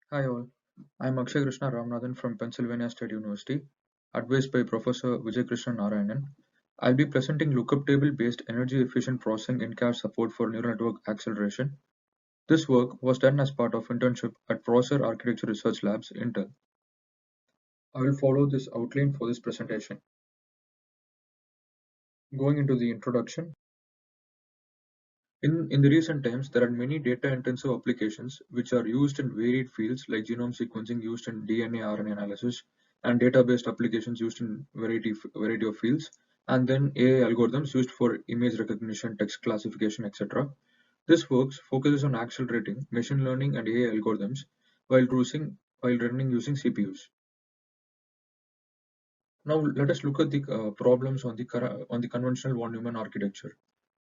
Hi all, I'm Akshay Krishna Ramanathan from Pennsylvania State University, advised by Professor Vijay Krishna Narayanan. I'll be presenting lookup table based energy efficient processing in-cache support for neural network acceleration. This work was done as part of internship at Processor Architecture Research Labs, Intel. I will follow this outline for this presentation. Going into the introduction, in the recent times, there are many data-intensive applications which are used in varied fields like genome sequencing used in DNA, RNA analysis, and database applications used in variety of fields, and then AI algorithms used for image recognition, text classification, etc. This work focuses on accelerating machine learning and AI algorithms while running using CPUs. Now let us look at the problems on the conventional von Neumann architecture.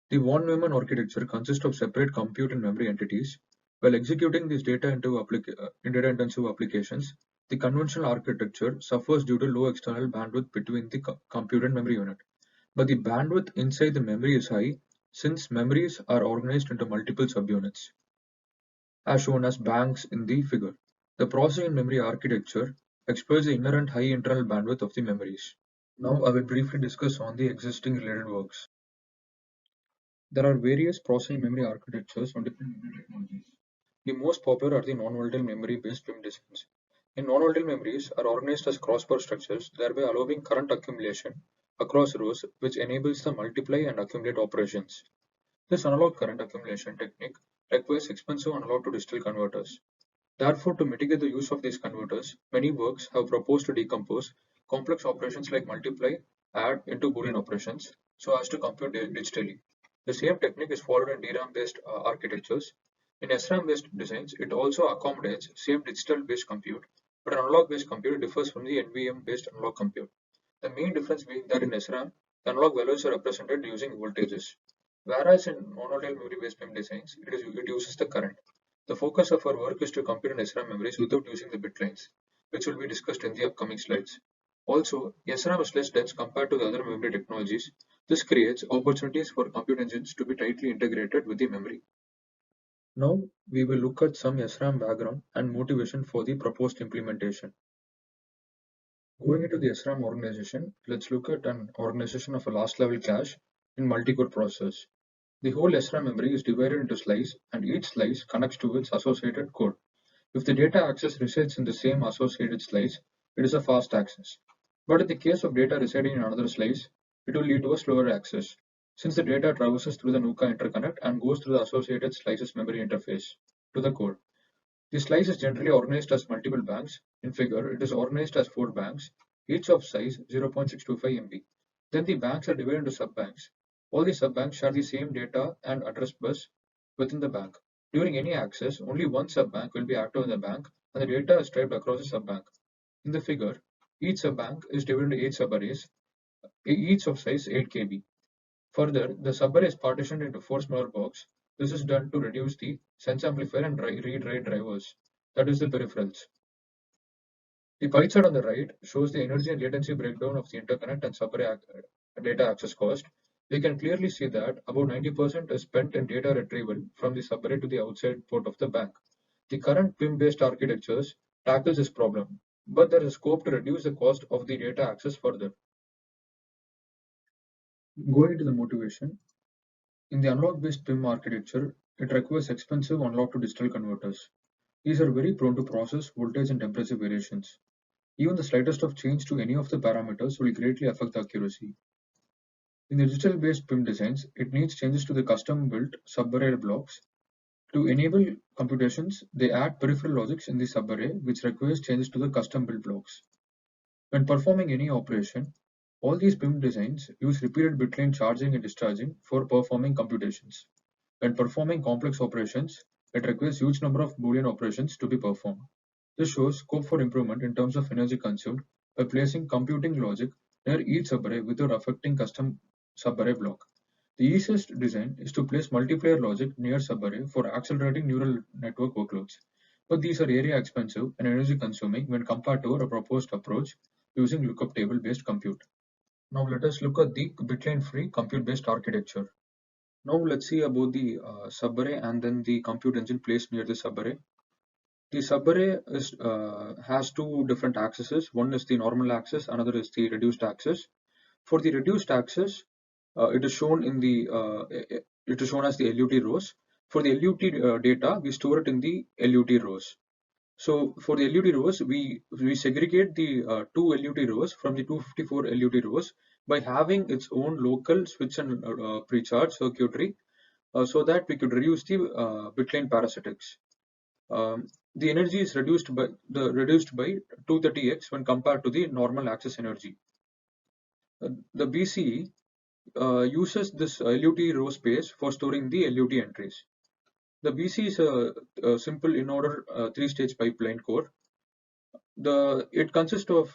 The von Neumann architecture consists of separate compute and memory entities. While executing these data-intensive applications, the conventional architecture suffers due to low external bandwidth between the compute and memory unit. But the bandwidth inside the memory is high since memories are organized into multiple subunits, as shown as banks in the figure. The processing and memory architecture exploits the inherent high internal bandwidth of the memories. Now I will briefly discuss on the existing related works. There are various processing memory architectures on different memory technologies. The most popular are the non-volatile memory-based PIM designs. In non-volatile memories are organized as crossbar structures, thereby allowing current accumulation across rows, which enables the multiply and accumulate operations. This analog current accumulation technique requires expensive analog to digital converters. Therefore, to mitigate the use of these converters, many works have proposed to decompose complex operations like multiply, add into Boolean operations so as to compute digitally. The same technique is followed in DRAM-based architectures. In SRAM-based designs, it also accommodates same digital-based compute, but analog-based compute differs from the NVM-based analog compute. The main difference being that in SRAM, the analog values are represented using voltages, whereas in non-volatile memory-based PIM designs, it uses the current. The focus of our work is to compute in SRAM memories without using the bit lines, which will be discussed in the upcoming slides. Also, SRAM is less dense compared to the other memory technologies. This creates opportunities for compute engines to be tightly integrated with the memory. Now, we will look at some SRAM background and motivation for the proposed implementation. Going into the SRAM organization, let's look at an organization of a last level cache in multi-core process. The whole SRAM memory is divided into slices, and each slice connects to its associated core. If the data access resides in the same associated slice, it is a fast access. But in the case of data residing in another slice, it will lead to a slower access, since the data traverses through the NUCA interconnect and goes through the associated slice's memory interface to the core. The slice is generally organized as multiple banks. In figure, it is organized as 4 banks, each of size 0.625 MB. Then the banks are divided into subbanks. All the subbanks share the same data and address bus within the bank. During any access, only one subbank will be active in the bank, and the data is typed across the subbank. In the figure, each subbank is divided into 8 subarrays, each of size 8 KB. Further, the subarray is partitioned into 4 smaller blocks. This is done to reduce the sense amplifier and read-write drivers, that is the peripherals. The pie chart on the right shows the energy and latency breakdown of the interconnect and subarray data access cost. We can clearly see that about 90% is spent in data retrieval from the subarray to the outside port of the bank. The current PIM-based architectures tackles this problem, but there is scope to reduce the cost of the data access further. Going to the motivation, in the analog-based PIM architecture, it requires expensive analog to digital converters. These are very prone to process, voltage, and temperature variations. Even the slightest of change to any of the parameters will greatly affect the accuracy. In the digital-based PIM designs, it needs changes to the custom-built subarray blocks. To enable computations, they add peripheral logics in the subarray, which requires changes to the custom-built blocks. When performing any operation, all these PIM designs use repeated bitline charging and discharging for performing computations. When performing complex operations, it requires huge number of Boolean operations to be performed. This shows scope for improvement in terms of energy consumed by placing computing logic near each subarray without affecting custom subarray block. The easiest design is to place multiplayer logic near subarray for accelerating neural network workloads. But these are area expensive and energy consuming when compared to our proposed approach using lookup table based compute. Now let us look at the bitline free compute based architecture. Now let's see about the subarray and then the compute engine placed near the subarray. The subarray has two different axes. One is the normal axis, another is the reduced axis. For the reduced axis, it is shown in the it is shown as the LUT rows. For the LUT data, we store it in the LUT rows. So for the LUT rows, we segregate the two LUT rows from the 254 LUT rows by having its own local switch and precharge circuitry, so that we could reduce the bitlane parasitics. The energy is reduced by 230x when compared to the normal access energy. The BCE uses this LUT row space for storing the LUT entries. The BCE is a simple in-order three-stage pipeline core. It consists of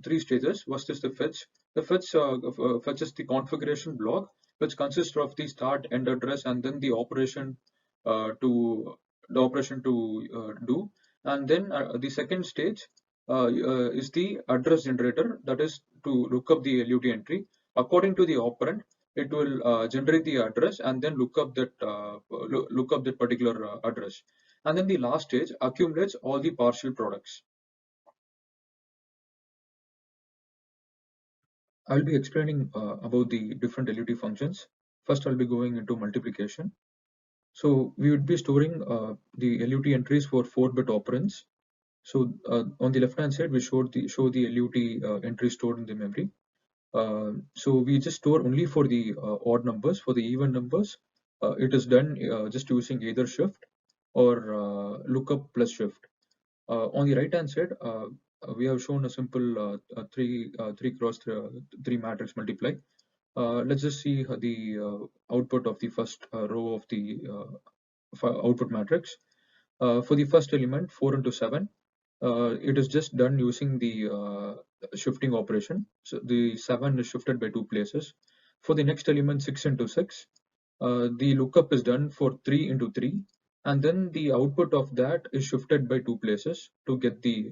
three stages. First is the fetch. The fetch fetches the configuration block, which consists of the start, end address, and then to the operation to do. And then the second stage is the address generator, that is to look up the LUT entry. According to the operand, it will generate the address and then look up that particular address. And then the last stage accumulates all the partial products. I'll be explaining about the different LUT functions. First, I'll be going into multiplication. So we would be storing the LUT entries for 4-bit operands. So on the left-hand side, we show the LUT entry stored in the memory. So we just store only for the odd numbers. For the even numbers, it is done just using either shift or lookup plus shift. On the right hand side, we have shown a simple 3 cross 3 matrix multiply. Let's just see the output of the first row of the output matrix. For the first element, 4 into 7, it is just done using the shifting operation. So the 7 is shifted by 2 places. For the next element, 6 into 6, the lookup is done for 3 into 3, and then the output of that is shifted by 2 places to get the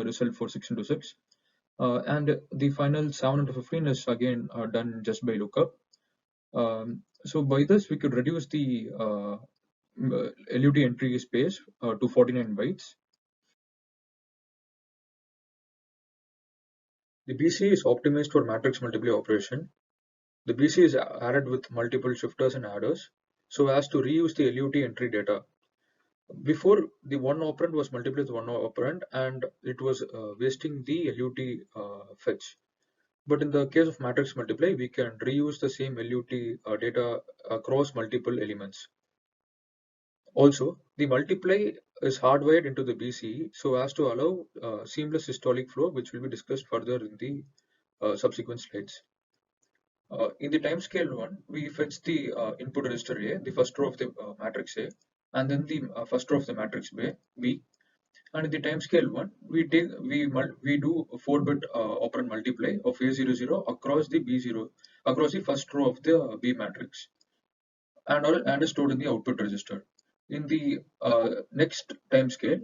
result for 6 into 6. And the final 7 into 15 is again done just by lookup. So by this, we could reduce the LUT entry space to 49 bytes. The BC is optimized for matrix multiply operation. The BC is added with multiple shifters and adders so as to reuse the LUT entry data. Before, the one operand was multiplied with one operand and it was wasting the LUT fetch. But in the case of matrix multiply, we can reuse the same LUT data across multiple elements. Also, the multiply is hardwired into the BCE so as to allow seamless systolic flow, which will be discussed further in the subsequent slides. In the timescale one, we fetch the input register A, the first row of the matrix A, and then the first row of the matrix B. And in the timescale one, we do a 4-bit operand multiply of A00 across the B0 across the first row of the B matrix, and is stored in the output register. In the next timescale,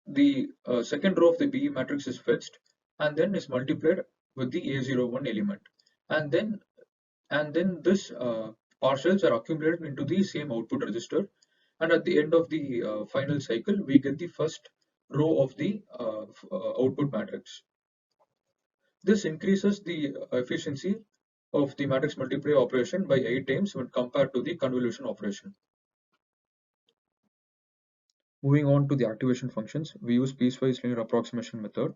the second row of the B matrix is fetched and then is multiplied with the A01 element, and then this partials are accumulated into the same output register, and at the end of the final cycle we get the first row of the output matrix. This increases the efficiency of the matrix multiply operation by 8 times when compared to the convolution operation. Moving on to the activation functions, we use piecewise linear approximation method.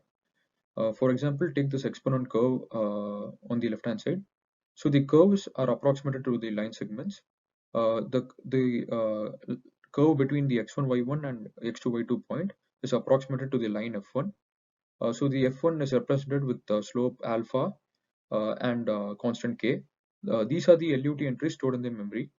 For example, take this exponent curve on the left hand side. So the curves are approximated to the line segments. The curve between the x1 y1 and x2 y2 point is approximated to the line f1. So the f1 is represented with the slope alpha and constant k. These are the LUT entries stored in the memory.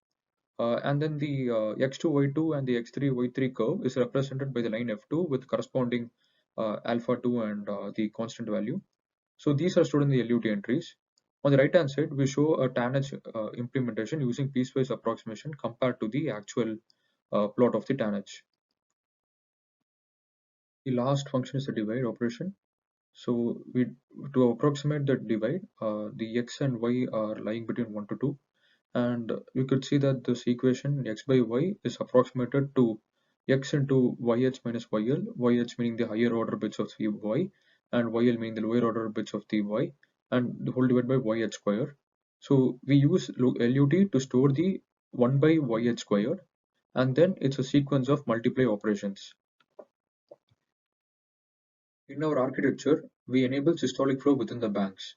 And then the x2 y2 and the x3 y3 curve is represented by the line f2 with corresponding alpha 2 and the constant value. So these are stored in the LUT entries. On the right hand side, we show a tanh implementation using piecewise approximation compared to the actual plot of the tanh. The last function is the divide operation. So to approximate the divide, the x and y are lying between 1 to 2, and you could see that this equation x by y is approximated to x into yh minus yl, yh meaning the higher order bits of the y, and yl meaning the lower order bits of the y, and the whole divided by yh square. So we use LUT to store the 1 by yh squared, and then it's a sequence of multiply operations. In our architecture, we enable systolic flow within the banks.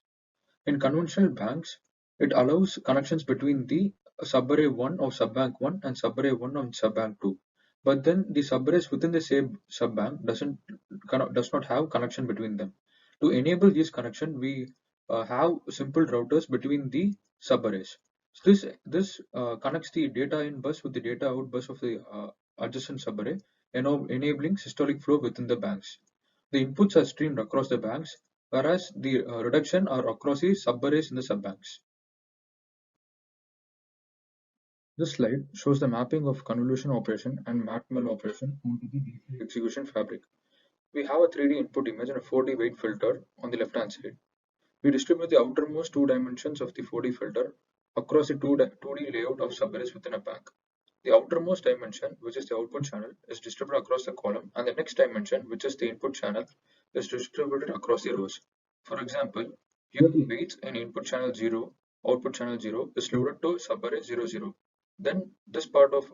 In conventional banks, it allows connections between the subarray 1 of subbank 1 and subarray 1 of subbank 2. But then the subarrays within the same subbank does not have connection between them. To enable this connection, we have simple routers between the subarrays. So this connects the data in bus with the data out bus of the adjacent subarray, enabling systolic flow within the banks. The inputs are streamed across the banks, whereas the reduction are across the subarrays in the subbanks. This slide shows the mapping of convolution operation and matmul operation onto the D3 execution fabric. We have a 3D input image and a 4D weight filter on the left hand side. We distribute the outermost 2 dimensions of the 4D filter across the 2D layout of subarrays within a bank. The outermost dimension, which is the output channel, is distributed across the column, and the next dimension, which is the input channel, is distributed across the rows. For example, here the weights in input channel 0, output channel 0 is loaded to subarray 0, 0. Then this part of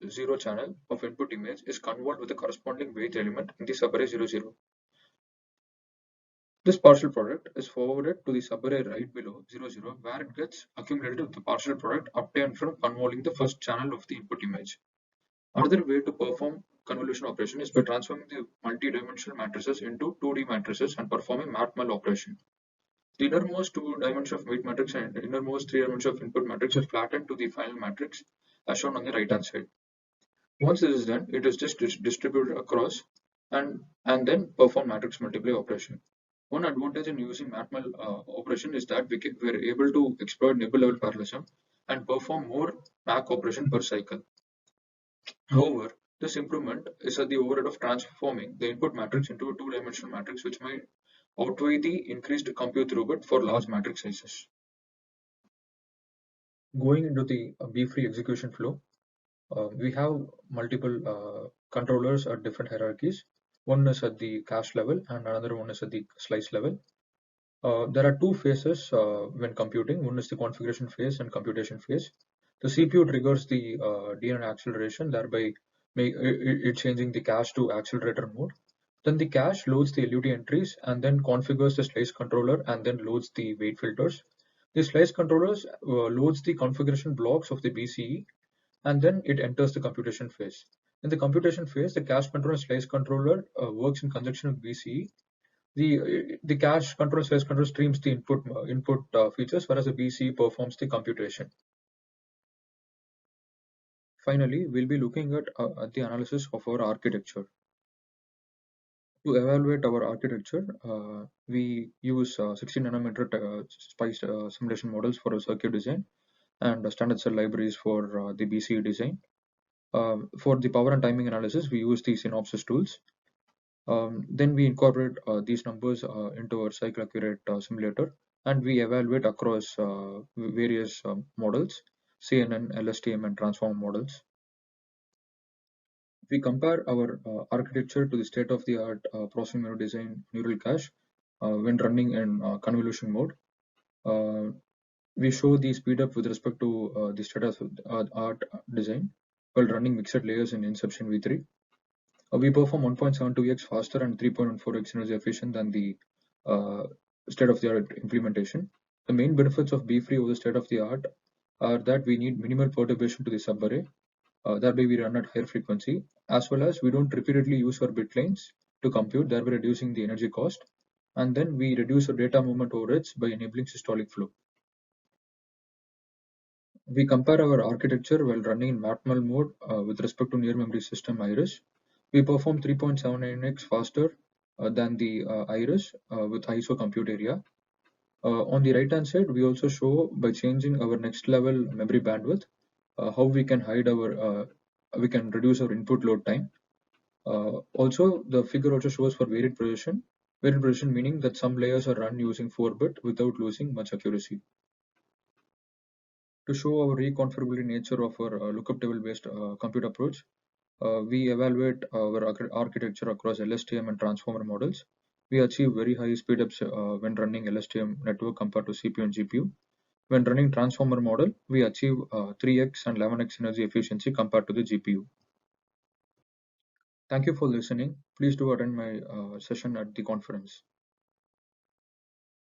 0 channel of input image is convolved with the corresponding weight element in the subarray 0, 0. This partial product is forwarded to the subarray right below 0, 0, where it gets accumulated with the partial product obtained from convolving the first channel of the input image. Another way to perform convolution operation is by transforming the multi-dimensional matrices into 2D matrices and performing matmul operation. The innermost 2 dimensions of weight matrix and the innermost 3 dimensions of input matrix are flattened to the final matrix as shown on the right hand side. Once this is done, it is just distributed across and then perform matrix multiply operation. One advantage in using matmul operation is that we are able to exploit nibble level parallelism and perform more MAC operation per cycle. However, this improvement is at the overhead of transforming the input matrix into a 2-dimensional matrix, which might outweigh the increased compute throughput for large matrix sizes. Going into the B-free execution flow, we have multiple controllers at different hierarchies. One is at the cache level and another one is at the slice level. There are 2 phases when computing. One is the configuration phase and computation phase. The CPU triggers the DNN acceleration, thereby it changing the cache to accelerator mode. Then the cache loads the LUT entries and then configures the slice controller and then loads the weight filters. The slice controllers loads the configuration blocks of the BCE and then it enters the computation phase. In the computation phase, the cache controller and slice controller works in conjunction with BCE. The cache controller slice controller streams the input features, whereas the BCE performs the computation. Finally, we'll be looking at the analysis of our architecture. To evaluate our architecture, we use 16 nanometer SPICE simulation models for a circuit design and standard cell libraries for the BCE design. For the power and timing analysis, we use the Synopsys tools. Then we incorporate these numbers into our cycle accurate simulator, and we evaluate across various models, CNN, LSTM, and transformer models. We compare our architecture to the state-of-the-art processing memory design neural cache when running in convolution mode. We show the speed up with respect to the state-of-the-art design while running mixed layers in Inception v3. We perform 1.72x faster and 3.14x energy efficient than the state-of-the-art implementation. The main benefits of B-free over the state-of-the-art are that we need minimal perturbation to the subarray. That way we run at higher frequency, as well as we don't repeatedly use our bit lanes to compute, thereby reducing the energy cost. And then we reduce our data movement overheads by enabling systolic flow. We compare our architecture while running in matmul mode with respect to near memory system Iris. We perform 3.79x faster than the Iris with ISO compute area. On the right hand side, we also show by changing our next level memory bandwidth how we can we can reduce our input load time. Also, the figure also shows for varied precision. Varied precision meaning that some layers are run using 4-bit without losing much accuracy. To show our reconfigurability nature of our lookup table based compute approach, We evaluate our architecture across LSTM and transformer models. We achieve very high speedups when running LSTM network compared to CPU and GPU. When running transformer model, we achieve 3x and 11x energy efficiency compared to the GPU. Thank you for listening. Please do attend my session at the conference.